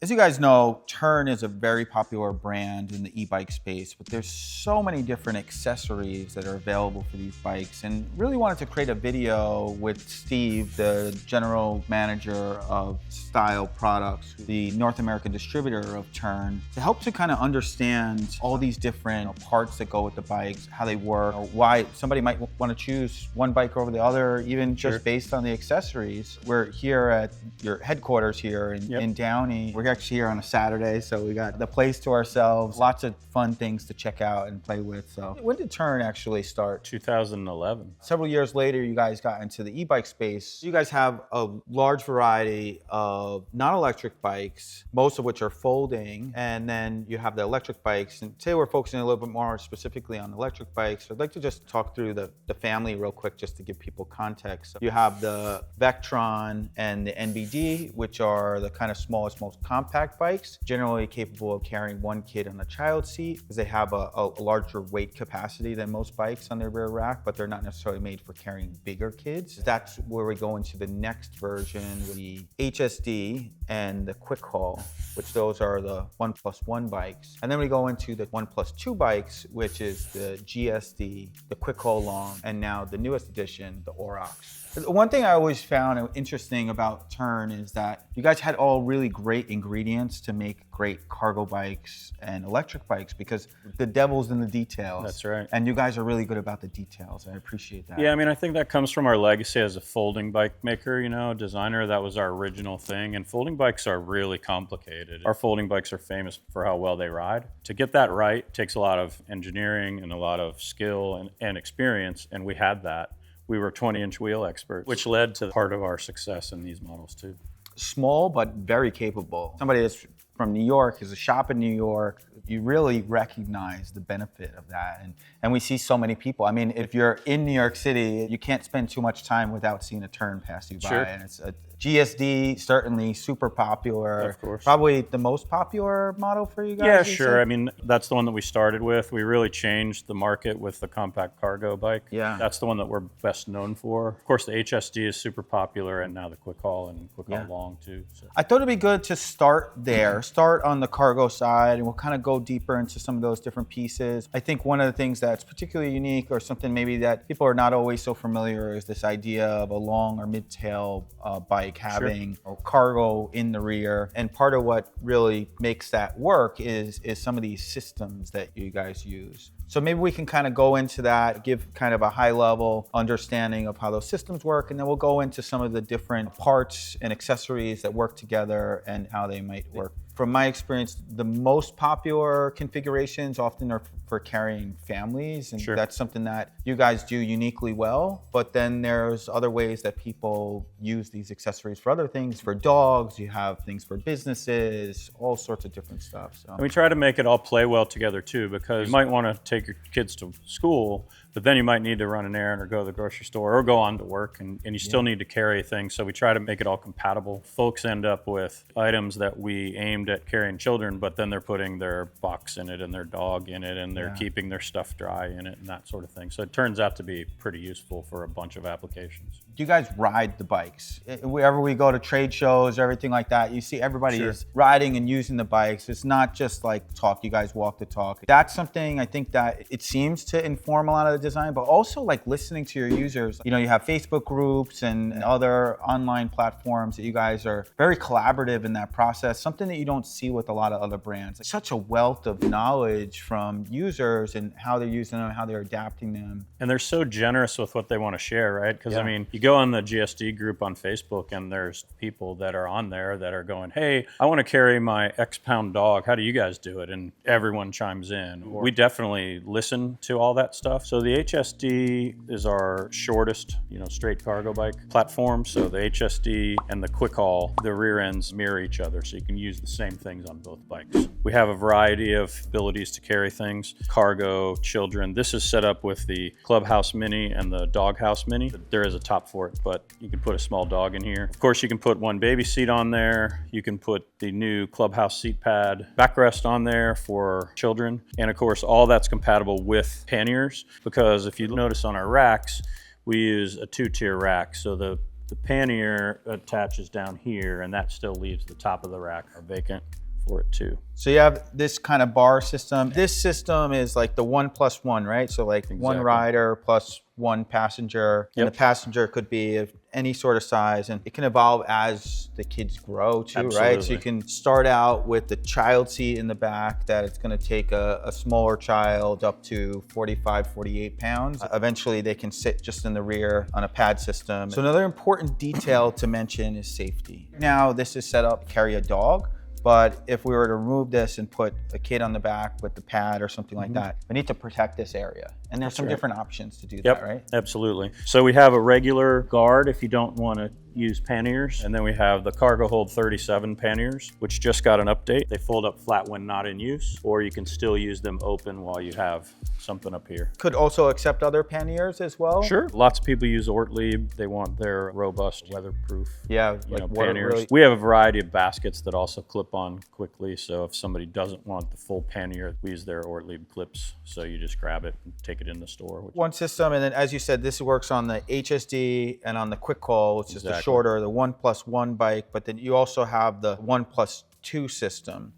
As you guys know, Tern is a very popular brand in the e-bike space, but there's so many different accessories that are available for these bikes, and really wanted to create a video with Steve, the general manager of Style Products, the North American distributor of Tern, to help to kind of understand all these different parts that go with the bikes, how they work, or why somebody might want to choose one bike over the other, even just based on the accessories. We're here at your headquarters here in Downey. We're actually here on a Saturday, so we got the place to ourselves. Lots of fun things to check out and play with. So when did Tern actually start? 2011. Several years later, you guys got into the e-bike space. You guys have a large variety of non-electric bikes, most of which are folding, and then you have the electric bikes. And today we're focusing a little bit more specifically on electric bikes. So I'd like to just talk through the family real quick, just to give people context. You have the Vectron and the NBD, which are the kind of smallest, most compact bikes, generally capable of carrying one kid on a child seat, because they have a larger weight capacity than most bikes on their rear rack, but they're not necessarily made for carrying bigger kids. That's where we go into the next version, the HSD and the Quick Haul, which those are the 1+1 bikes. And then we go into the 1+2 bikes, which is the GSD, the Quick Haul Long, and now the newest edition, the Aurochs. One thing I always found interesting about Tern is that you guys had all really great ingredients to make great cargo bikes and electric bikes, because the devil's in the details. That's right. And you guys are really good about the details. I appreciate that. Yeah, I mean, I think that comes from our legacy as a folding bike maker, designer. That was our original thing. And folding bikes are really complicated. Our folding bikes are famous for how well they ride. To get that right takes a lot of engineering and a lot of skill and experience, and we had that. We were 20-inch wheel experts, which led to part of our success in these models too. Small, but very capable. Somebody that's from New York, is a shop in New York, you really recognize the benefit of that. And we see so many people. I mean, if you're in New York City, you can't spend too much time without seeing a Tern pass you by. Sure. And it's a GSD, certainly super popular. Of course. Probably the most popular model for you guys? Yeah, sure. I mean, that's the one that we started with. We really changed the market with the compact cargo bike. Yeah. That's the one that we're best known for. Of course, the HSD is super popular, and now the Quick Haul and Quick Haul Long too. So. I thought it'd be good to start there, start on the cargo side, and we'll kind of go deeper into some of those different pieces. I think one of the things that's particularly unique, or something maybe that people are not always so familiar, is this idea of a long or mid-tail bike having cargo in the rear. And part of what really makes that work is some of these systems that you guys use. So maybe we can kind of go into that, give kind of a high level understanding of how those systems work, and then we'll go into some of the different parts and accessories that work together and how they might work. From my experience, the most popular configurations often are for carrying families, and that's something that you guys do uniquely well. But then there's other ways that people use these accessories for other things. For dogs, you have things for businesses, all sorts of different stuff. So. And we try to make it all play well together too, because you might want to take your kids to school, but then you might need to run an errand or go to the grocery store or go on to work, and you still need to carry things. So we try to make it all compatible. Folks end up with items that we aimed at carrying children, but then they're putting their box in it and their dog in it, and they're keeping their stuff dry in it and that sort of thing. So it turns out to be pretty useful for a bunch of applications. Do you guys ride the bikes? Wherever we go to trade shows, everything like that, you see everybody is riding and using the bikes. It's not just like talk, you guys walk the talk. That's something I think that it seems to inform a lot of the design, but also like listening to your users. You have Facebook groups and other online platforms that you guys are very collaborative in that process, something that you don't see with a lot of other brands. It's such a wealth of knowledge from users and how they're using them, how they're adapting them. And they're so generous with what they want to share, right? Because I mean, you go on the GSD group on Facebook, and there's people that are on there that are going, hey, I want to carry my X pound dog. How do you guys do it? And everyone chimes in. We definitely listen to all that stuff. So the HSD is our shortest, straight cargo bike platform. So the HSD and the Quick Haul, the rear ends mirror each other, so you can use the same things on both bikes. We have a variety of abilities to carry things, cargo, children. This is set up with the Clubhouse Mini and the Doghouse Mini. There is a top for it, but you can put a small dog in here. Of course, you can put one baby seat on there. You can put the new Clubhouse seat pad backrest on there for children. And of course, all that's compatible with panniers, because if you notice on our racks, we use a 2-tier rack. So the The pannier attaches down here, and that still leaves the top of the rack vacant for it too. So you have this kind of bar system. This system is like the 1+1, right? So like one rider plus one passenger. And the passenger could be of any sort of size, and it can evolve as the kids grow too, right? So you can start out with the child seat in the back that it's going to take a smaller child up to 45, 48 pounds. Eventually they can sit just in the rear on a pad system. So another important detail to mention is safety. Now this is set up to carry a dog. But if we were to remove this and put a kid on the back with the pad or something like that, we need to protect this area. And there's some different options to do that, right? Absolutely. So we have a regular guard if you don't want to use panniers. And then we have the cargo hold 37 panniers, which just got an update. They fold up flat when not in use, or you can still use them open while you have something up here. Could also accept other panniers as well? Sure. Lots of people use Ortlieb. They want their robust, weatherproof panniers. Really... We have a variety of baskets that also clip on quickly. So if somebody doesn't want the full pannier, we use their Ortlieb clips. So you just grab it and take it in the store. One system, and then as you said, this works on the HSD and on the quick call, which is the shorter, the 1+1 bike, but then you also have the 1+2 system.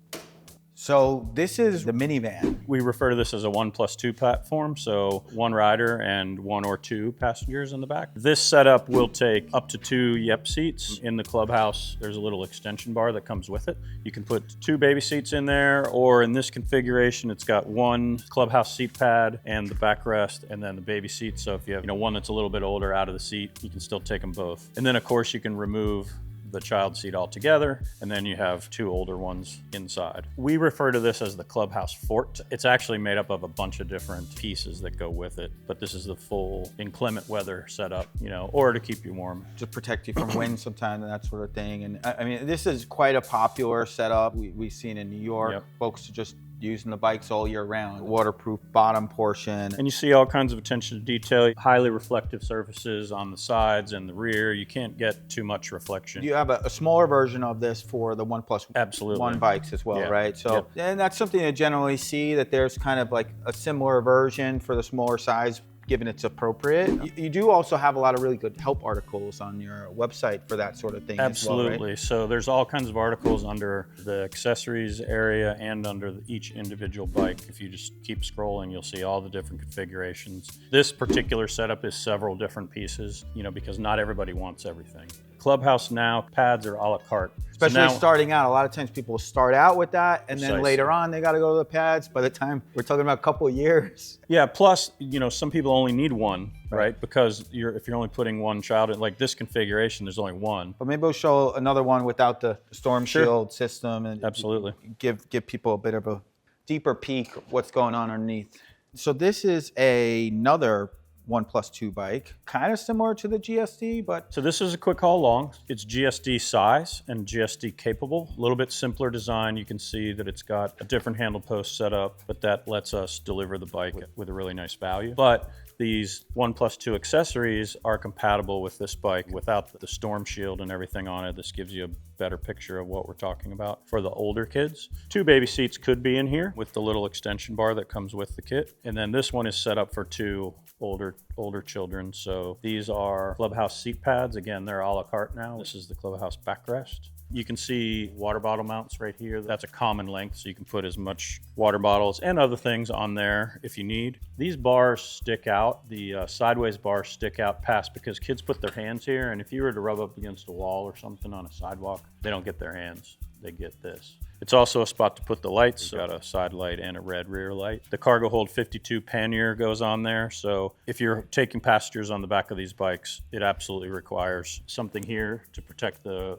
So this is the minivan. We refer to this as a 1+2 platform, so one rider and one or two passengers in the back. This setup will take up to 2 Yep seats. In the Clubhouse, there's a little extension bar that comes with it. You can put 2 baby seats in there, or in this configuration, it's got one Clubhouse seat pad and the backrest, and then the baby seat. So if you have one that's a little bit older out of the seat, you can still take them both. And then of course you can remove the child seat altogether, and then you have 2 older ones inside. We refer to this as the Clubhouse Fort. It's actually made up of a bunch of different pieces that go with it, but this is the full inclement weather setup, or to keep you warm. To protect you from wind sometimes and that sort of thing. And I mean, this is quite a popular setup. We've seen in New York, folks just using the bikes all year round. Waterproof bottom portion. And you see all kinds of attention to detail, highly reflective surfaces on the sides and the rear. You can't get too much reflection. You have a smaller version of this for the 1+1 bikes as well, right? So, and that's something to generally see, that there's kind of like a similar version for the smaller size, given it's appropriate. You do also have a lot of really good help articles on your website for that sort of thing. Absolutely. As well, right? So there's all kinds of articles under the accessories area and under each individual bike. If you just keep scrolling, you'll see all the different configurations. This particular setup is several different pieces, because not everybody wants everything. Clubhouse now, pads are a la carte. Especially starting out, a lot of times people start out with that, and then later on they got to go to the pads. By the time we're talking about a couple of years. Yeah, plus, some people only need one, right? Because if you're only putting one child in, like this configuration, there's only one. But maybe we'll show another one without the storm shield system, and absolutely give people a bit of a deeper peek of what's going on underneath. So this is another 1+2 bike, kind of similar to the GSD, but... So this is a quick haul long. It's GSD size and GSD capable. A little bit simpler design. You can see that it's got a different handle post setup, but that lets us deliver the bike with a really nice value. But these 1+2 accessories are compatible with this bike without the storm shield and everything on it. This gives you a better picture of what we're talking about for the older kids. 2 baby seats could be in here with the little extension bar that comes with the kit. And then this one is set up for 2 older children. So these are Clubhouse seat pads. Again, they're a la carte now. This is the Clubhouse backrest. You can see water bottle mounts right here. That's a common length, so you can put as much water bottles and other things on there if you need. These bars stick out. The sideways bars stick out past because kids put their hands here, and if you were to rub up against a wall or something on a sidewalk, they don't get their hands. They get this. It's also a spot to put the lights. We've got a side light and a red rear light. The cargo hold 52 pannier goes on there. So if you're taking passengers on the back of these bikes, it absolutely requires something here to protect the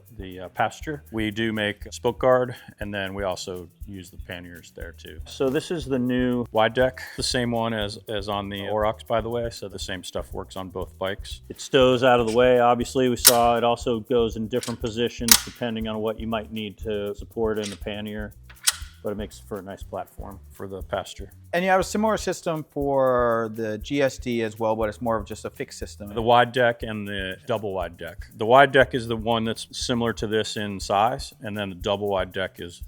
passenger. We do make spoke guard, and then we also use the panniers there too. So this is the new wide deck, the same one as on the Aurochs, by the way. So the same stuff works on both bikes. It stows out of the way. Obviously, we saw it also goes in different positions depending on what you might need to support in the pannier, but it makes for a nice platform for the passenger. And you have a similar system for the GSD as well, but it's more of just a fixed system. The wide deck and the double wide deck. The wide deck is the one that's similar to this in size, and then the double wide deck is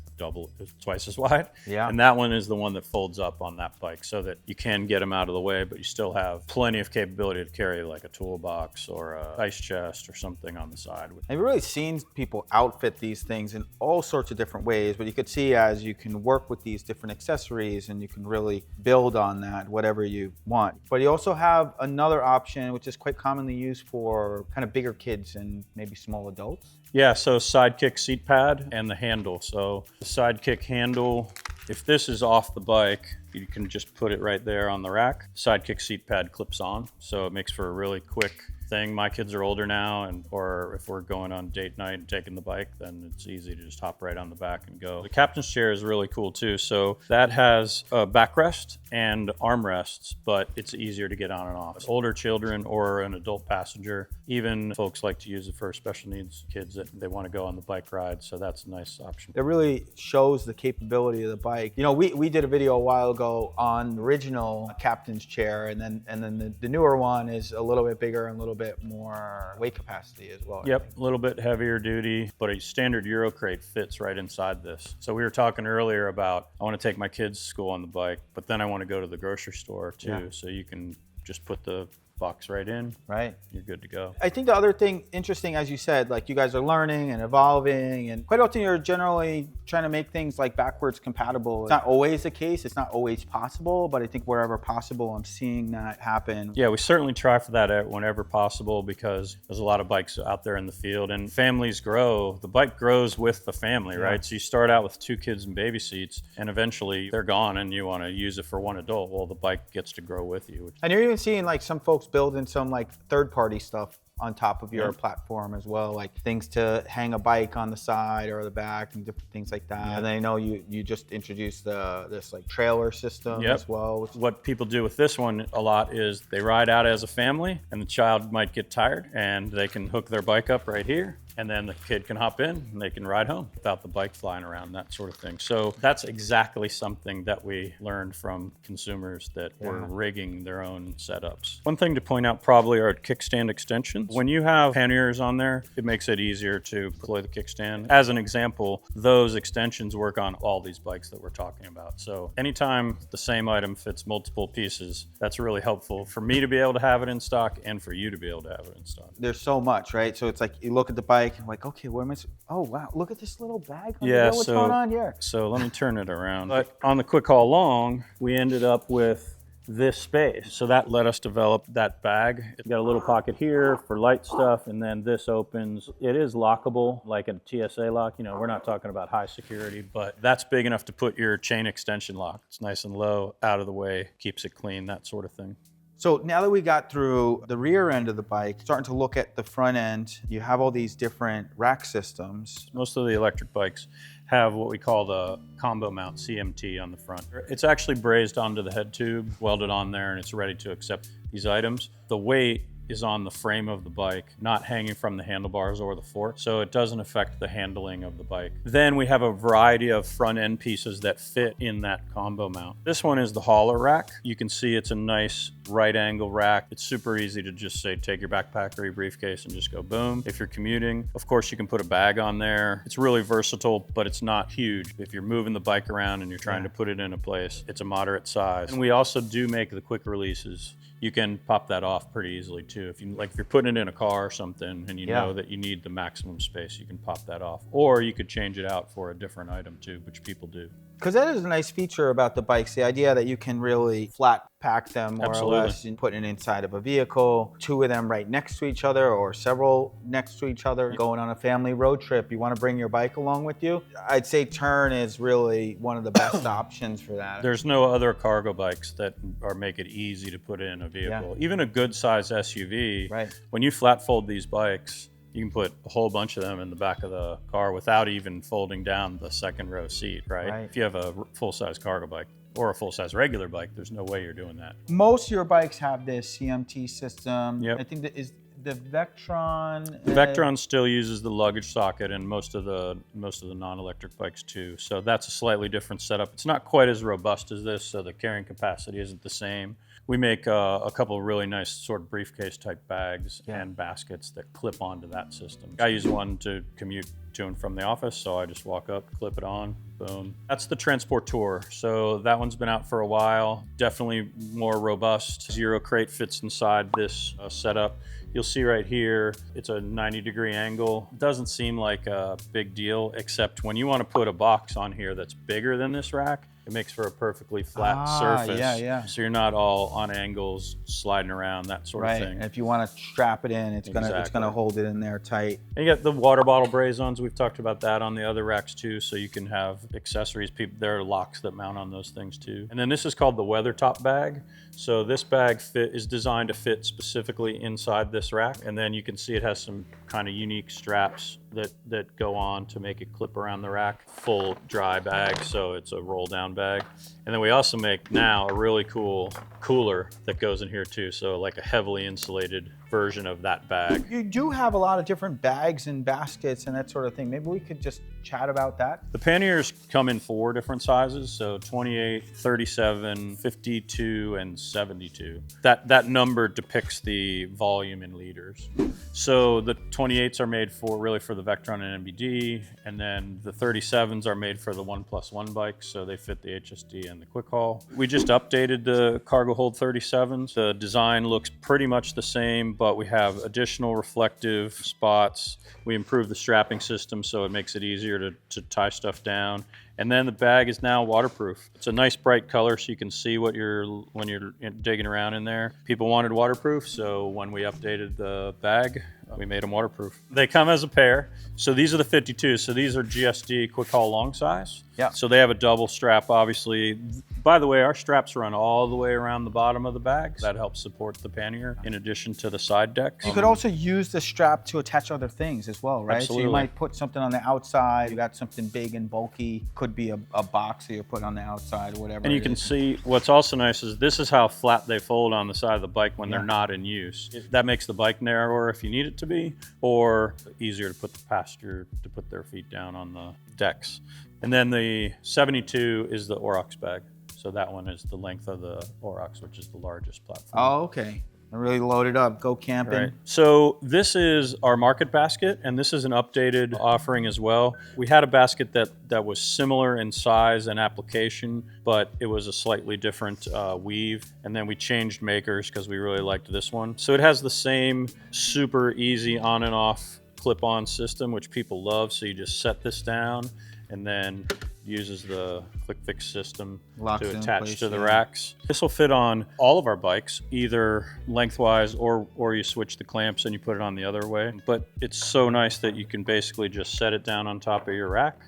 twice as wide. Yeah. And that one is the one that folds up on that bike so that you can get them out of the way, but you still have plenty of capability to carry like a toolbox or a ice chest or something on the side. I've really seen people outfit these things in all sorts of different ways, but you could see as you can work with these different accessories and you can really build on that, whatever you want. But you also have another option, which is quite commonly used for kind of bigger kids and maybe small adults. Yeah, so sidekick seat pad and the handle. So the sidekick handle, if this is off the bike, you can just put it right there on the rack. Sidekick seat pad clips on, so it makes for a really quick thing. My kids are older now, or if we're going on date night and taking the bike, then it's easy to just hop right on the back and go. The captain's chair is really cool too. So that has a backrest and armrests, but it's easier to get on and off. Older children or an adult passenger, even folks like to use it for special needs kids that they want to go on the bike ride. So that's a nice option. It really shows the capability of the bike. You know, we did a video a while ago on the original captain's chair, and then the newer one is a little bit bigger and a little bit more weight capacity as well. Yep, a little bit heavier duty, but a standard Euro crate fits right inside this. So we were talking earlier about, I want to take my kids to school on the bike, but then I want to go to the grocery store too. Yeah. So you can just put the box right in. Right. You're good to go. I think the other thing interesting, as you said, like you guys are learning and evolving, and quite often you're generally trying to make things like backwards compatible. It's not always the case, it's not always possible, but I think wherever possible, I'm seeing that happen. Yeah, we certainly try for that whenever possible because there's a lot of bikes out there in the field and families grow. The bike grows with the family, right? So you start out with 2 kids in baby seats and eventually they're gone and you want to use it for one adult. Well, the bike gets to grow with you. And you're even seeing like some folks building some like third-party stuff on top of your platform as well, like things to hang a bike on the side or the back and different things like that. And then I know you just introduced this like trailer system as well. What people do with this one a lot is they ride out as a family and the child might get tired and they can hook their bike up right here. And then the kid can hop in and they can ride home without the bike flying around, that sort of thing. So that's exactly something that we learned from consumers that were rigging their own setups. One thing to point out probably are kickstand extensions. When you have panniers on there, it makes it easier to deploy the kickstand. As an example, those extensions work on all these bikes that we're talking about. So anytime the same item fits multiple pieces, that's really helpful for me to be able to have it in stock and for you to be able to have it in stock. There's so much, right? So it's like you look at the bike and like, okay, what am I? Oh wow, look at this little bag. What's going on here? So let me turn it around. But on the quick haul long, we ended up with this space. So that let us develop that bag. It's got a little pocket here for light stuff, and then this opens. It is lockable, like a TSA lock. You know, we're not talking about high security, but that's big enough to put your chain extension lock. It's nice and low, out of the way, keeps it clean, that sort of thing. So now that we got through the rear end of the bike, starting to look at the front end, you have all these different rack systems. Most of the electric bikes have what we call the combo mount, CMT, on the front. It's actually brazed onto the head tube, welded on there, and it's ready to accept these items. The weight is on the frame of the bike, not hanging from the handlebars or the fork, so it doesn't affect the handling of the bike. Then we have a variety of front end pieces that fit in that combo mount. This one is the hauler rack. You can see it's a nice right angle rack. It's super easy to just say, take your backpack or your briefcase and just go boom. If you're commuting, of course you can put a bag on there. It's really versatile, but it's not huge. If you're moving the bike around and you're trying to put it in a place, it's a moderate size. And we also do make the quick releases. You can pop that off pretty easily too. If you're putting it in a car or something and you know that you need the maximum space, you can pop that off. Or you could change it out for a different item too, which people do. Because that is a nice feature about the bikes, the idea that you can really flat pack them more or less and put it inside of a vehicle, 2 of them right next to each other or several next to each other. Going on a family road trip, you want to bring your bike along with you. I'd say Tern is really one of the best options for that. There's no other cargo bikes that make it easy to put in a vehicle. Even a good size SUV, when you flat fold these bikes, you can put a whole bunch of them in the back of the car without even folding down the second row seat, right? If you have a full-size cargo bike or a full-size regular bike, there's no way you're doing that. Most of your bikes have this CMT system. Yep. I think that is the Vectron. The Vectron still uses the luggage socket, and most of the non-electric bikes too. So that's a slightly different setup. It's not quite as robust as this, so the carrying capacity isn't the same. We make a couple of really nice sort of briefcase type bags and baskets that clip onto that system. I use one to commute to and from the office. So I just walk up, clip it on, boom. That's the Transporteur. So that one's been out for a while. Definitely more robust. Zero crate fits inside this setup. You'll see right here, it's a 90-degree angle. It doesn't seem like a big deal, except when you want to put a box on here that's bigger than this rack, it makes for a perfectly flat surface. Yeah. So you're not all on angles, sliding around, that sort of thing. And if you want to strap it in, it's gonna hold it in there tight. And you got the water bottle braze-ons. We've talked about that on the other racks too, so you can have accessories. There are locks that mount on those things too. And then this is called the Weathertop bag. So this bag is designed to fit specifically inside this rack. And then you can see it has some kind of unique straps that go on to make it clip around the rack. Full dry bag, so it's a roll down bag. And then we also make now a really cool cooler that goes in here too. So like a heavily insulated version of that bag. You do have a lot of different bags and baskets and that sort of thing. Maybe we could just chat about that. The panniers come in 4 different sizes, so 28, 37, 52, and 72. That number depicts the volume in liters. So the 28s are made really for the Vectron and MBD, and then the 37s are made for the 1+1 bikes, so they fit the HSD and the quick haul. We just updated the cargo hold 37s. The design looks pretty much the same, but we have additional reflective spots. We improved the strapping system so it makes it easier to tie stuff down. And then the bag is now waterproof. It's a nice bright color so you can see when you're digging around in there. People wanted waterproof, so when we updated the bag, we made them waterproof. They come as a pair. So these are the 52s. So these are GSD quick haul long size. Yeah. So they have a double strap, obviously. By the way, our straps run all the way around the bottom of the bag. That helps support the pannier in addition to the side decks. You could also use the strap to attach other things as well, right? Absolutely. So you might put something on the outside. You got something big and bulky. Could be a box that you put on the outside or whatever. And you can see what's also nice is this is how flat they fold on the side of the bike when they're not in use. That makes the bike narrower if you need it to be, or easier to put the passenger to put their feet down on the decks. And then the 72 is the Aurochs bag. So that one is the length of the Aurochs, which is the largest platform. Oh, okay. Really loaded up, go camping. Right. So this is our market basket, and this is an updated offering as well. We had a basket that was similar in size and application, but it was a slightly different weave. And then we changed makers because we really liked this one. So it has the same super easy on and off clip-on system, which people love. So you just set this down and then uses the quick fix system to attach to the racks. This will fit on all of our bikes, either lengthwise or you switch the clamps and you put it on the other way. But it's so nice that you can basically just set it down on top of your rack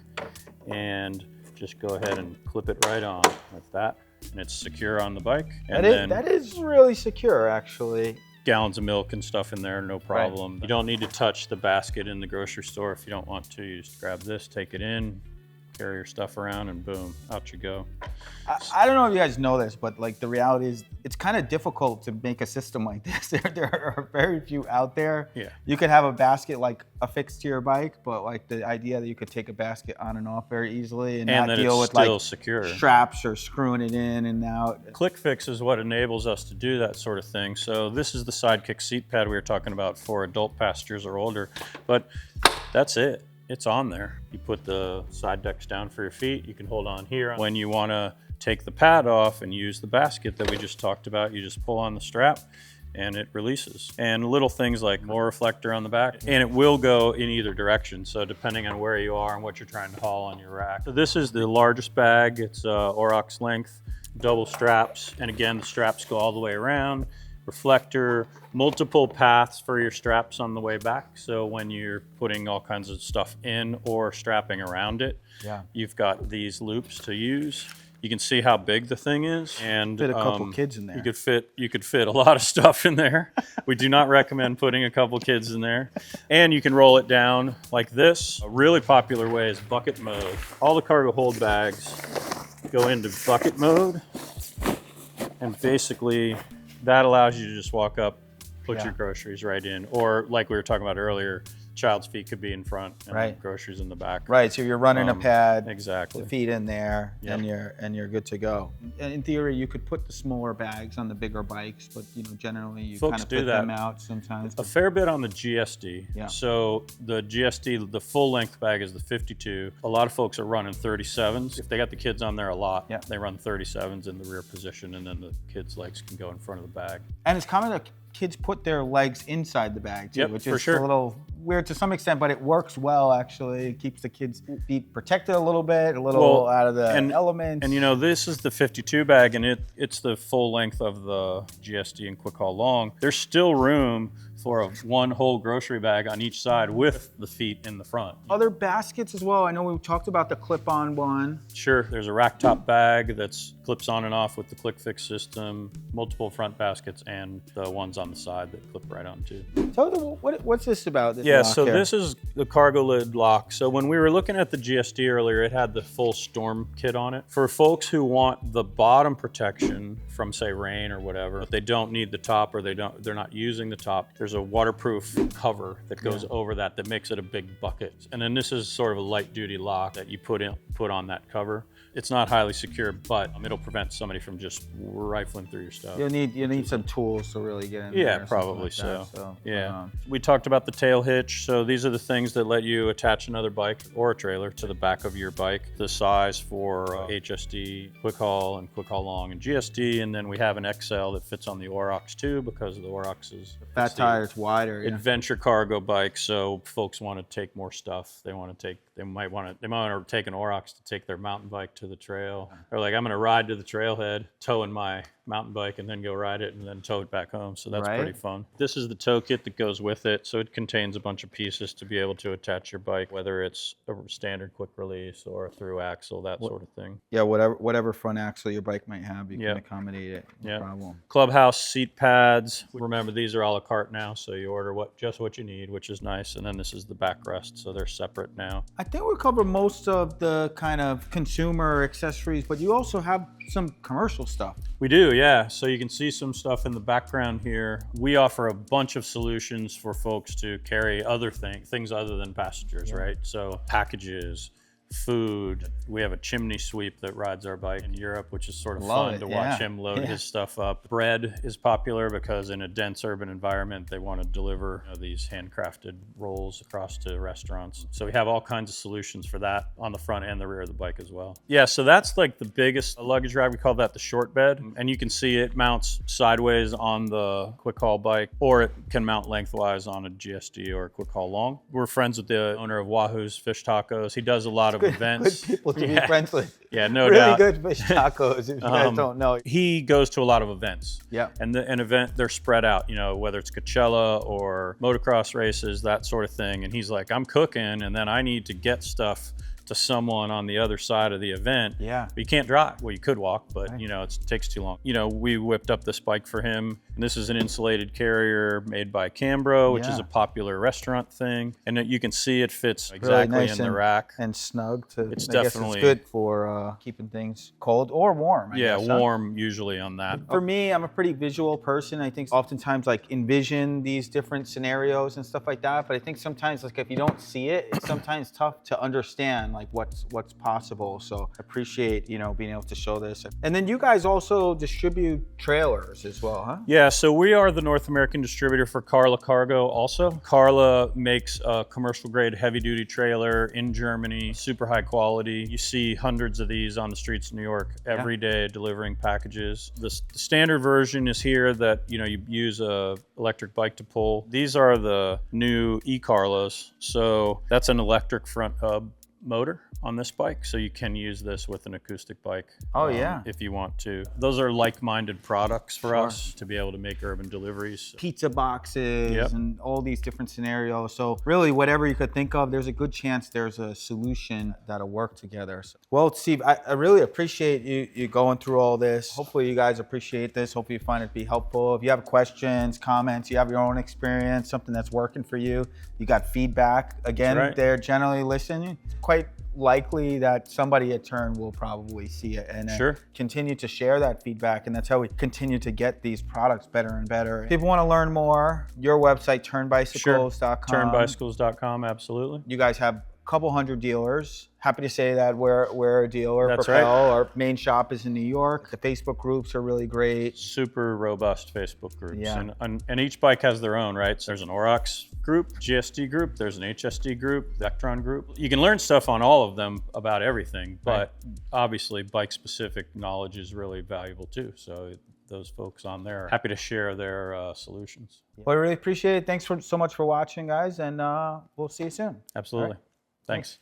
and just go ahead and clip it right on like that. And it's secure on the bike. And that is really secure, actually. Gallons of milk and stuff in there, no problem. Right. You don't need to touch the basket in the grocery store if you don't want to. You just grab this, take it in, carry your stuff around, and boom, out you go. I don't know if you guys know this, but like the reality is it's kind of difficult to make a system like this. There are very few out there. Yeah. You could have a basket like affixed to your bike, but like the idea that you could take a basket on and off very easily and not deal with like secure straps or screwing it in and out. Click fix is what enables us to do that sort of thing. So this is the Sidekick seat pad we were talking about for adult passengers or older, but that's it. It's on there. You put the side decks down for your feet. You can hold on here. When you want to take the pad off and use the basket that we just talked about, you just pull on the strap and it releases. And little things like more reflector on the back, and it will go in either direction. So depending on where you are and what you're trying to haul on your rack. So this is the largest bag. It's Aurochs length, double straps. And again, the straps go all the way around. Reflector, multiple paths for your straps on the way back. So when you're putting all kinds of stuff in or strapping around it, you've got these loops to use. You can see how big the thing is, and fit a couple kids in there. You could fit a lot of stuff in there. We do not recommend putting a couple kids in there. And you can roll it down like this. A really popular way is bucket mode. All the cargo hold bags go into bucket mode, and basically that allows you to just walk up, put your groceries right in, or like we were talking about earlier, child's feet could be in front and Right. groceries in the back. Right, so you're running a pad, Exactly. the feet in there, Yep. and you're good to go. In theory, you could put the smaller bags on the bigger bikes, but generally you Folks kind of do put that. them out sometimes. A fair bit on the GSD. Yeah. So the GSD, the full length bag is the 52. A lot of folks are running 37s. If they got the kids on there a lot, Yeah. they run 37s in the rear position, and then the kids' legs can go in front of the bag. And it's common that kids put their legs inside the bag too, Yep, which for is sure. a little weird to some extent, but it works well actually. It keeps the kids' feet protected a little bit, a little out of the elements. And this is the 52 bag, and it's the full length of the GSD and quick haul long. There's still room for one whole grocery bag on each side with the feet in the front. Other baskets as well. I know we talked about the clip-on one. Sure, there's a rack top bag that's clips on and off with the click fix system, multiple front baskets, and the ones on the side that clip right on too. Tell me, what's this about? This Yeah, lock so here? this is the cargo lid lock. So when we were looking at the GSD earlier, it had the full storm kit on it. For folks who want the bottom protection from, say, rain or whatever, but they don't need the top, or they're not using the top, there's a waterproof cover that goes over that makes it a big bucket. And then this is sort of a light duty lock that you put on that cover. It's not highly secure, but it'll prevent somebody from just rifling through your stuff. You need some tools to really get in there. Yeah, or something probably like so. that, so. Yeah. We talked about the tail hitch. So these are the things that let you attach another bike or a trailer to the back of your bike. The size for HSD, quick haul, and quick haul long, and GSD. And then we have an XL that fits on the Aurochs too, because the Aurochs is Fat tire's wider. Yeah. adventure cargo bike. So folks want to take more stuff. They might want to take an Aurochs to take their mountain bike to the trail. They're like, I'm going to ride to the trailhead, towing my mountain bike, and then go ride it and then tow it back home. So that's pretty fun. This is the tow kit that goes with it. So it contains a bunch of pieces to be able to attach your bike, whether it's a standard quick release or a through axle, that sort of thing. Yeah, whatever front axle your bike might have, you Yep. can accommodate it. No Yep. problem. Clubhouse seat pads. Remember, these are a la carte now, so you order just what you need, which is nice. And then this is the backrest, so they're separate now. I think we covered most of the kind of consumer accessories, but you also have some commercial stuff. We do, yeah. So you can see some stuff in the background here. We offer a bunch of solutions for folks to carry other things other than passengers, right? So packages, food. We have a chimney sweep that rides our bike in Europe, which is sort of fun to watch him load his stuff up. Bread is popular because in a dense urban environment, they want to deliver these handcrafted rolls across to restaurants. So we have all kinds of solutions for that on the front and the rear of the bike as well. Yeah, so that's like the biggest luggage rack. We call that the short bed. And you can see it mounts sideways on the quick haul bike, or it can mount lengthwise on a GSD or a quick haul long. We're friends with the owner of Wahoo's Fish Tacos. He does a lot of events. Good people to be friends with. Yeah, no really doubt. good fish tacos, if you guys don't know. He goes to a lot of events. Yeah. And an event, they're spread out, whether it's Coachella or motocross races, that sort of thing. And he's like, I'm cooking, and then I need to get stuff to someone on the other side of the event. Yeah. But you can't drive. Well, you could walk, but it takes too long. We whipped up this bike for him. And this is an insulated carrier made by Cambro, which is a popular restaurant thing. And you can see it fits exactly really nice in the rack. And snug. It's I guess definitely it's good for keeping things cold or warm. I guess, huh? Warm usually on that. For me, I'm a pretty visual person. I think oftentimes envision these different scenarios and stuff like that. But I think sometimes if you don't see it, it's sometimes tough to understand what's possible. So I appreciate being able to show this. And then you guys also distribute trailers as well, huh? Yeah, so we are the North American distributor for Carla Cargo also. Carla makes a commercial grade heavy duty trailer in Germany, super high quality. You see hundreds of these on the streets of New York every day delivering packages. The standard version is here that you use a electric bike to pull. These are the new e-Carlas. So that's an electric front hub motor on this bike, so you can use this with an acoustic bike. If you want to. Those are like-minded products for us to be able to make urban deliveries. Pizza boxes and all these different scenarios. So really, whatever you could think of, there's a good chance there's a solution that'll work together. So, well, Steve, I really appreciate you going through all this. Hopefully you guys appreciate this. Hopefully you find it to be helpful. If you have questions, comments, you have your own experience, something that's working for you, you got feedback, again, they're generally listening. Quite likely that somebody at Tern will probably see it and Sure. continue to share that feedback. And that's how we continue to get these products better and better. If people want to learn more, your website, turnbicycles.com. Turnbicycles.com, absolutely. You guys have a couple hundred dealers. Happy to say that we're a dealer. That's Propel. right. Our main shop is in New York. The Facebook groups are really great. Super robust Facebook groups. Yeah. And each bike has their own, right? So there's an Aurochs group, GSD group, there's an HSD group, Vectron group. You can learn stuff on all of them about everything, but obviously bike-specific knowledge is really valuable too. So those folks on there are happy to share their solutions. Well, I really appreciate it. Thanks so much for watching, guys, and we'll see you soon. Absolutely. Right. Thanks.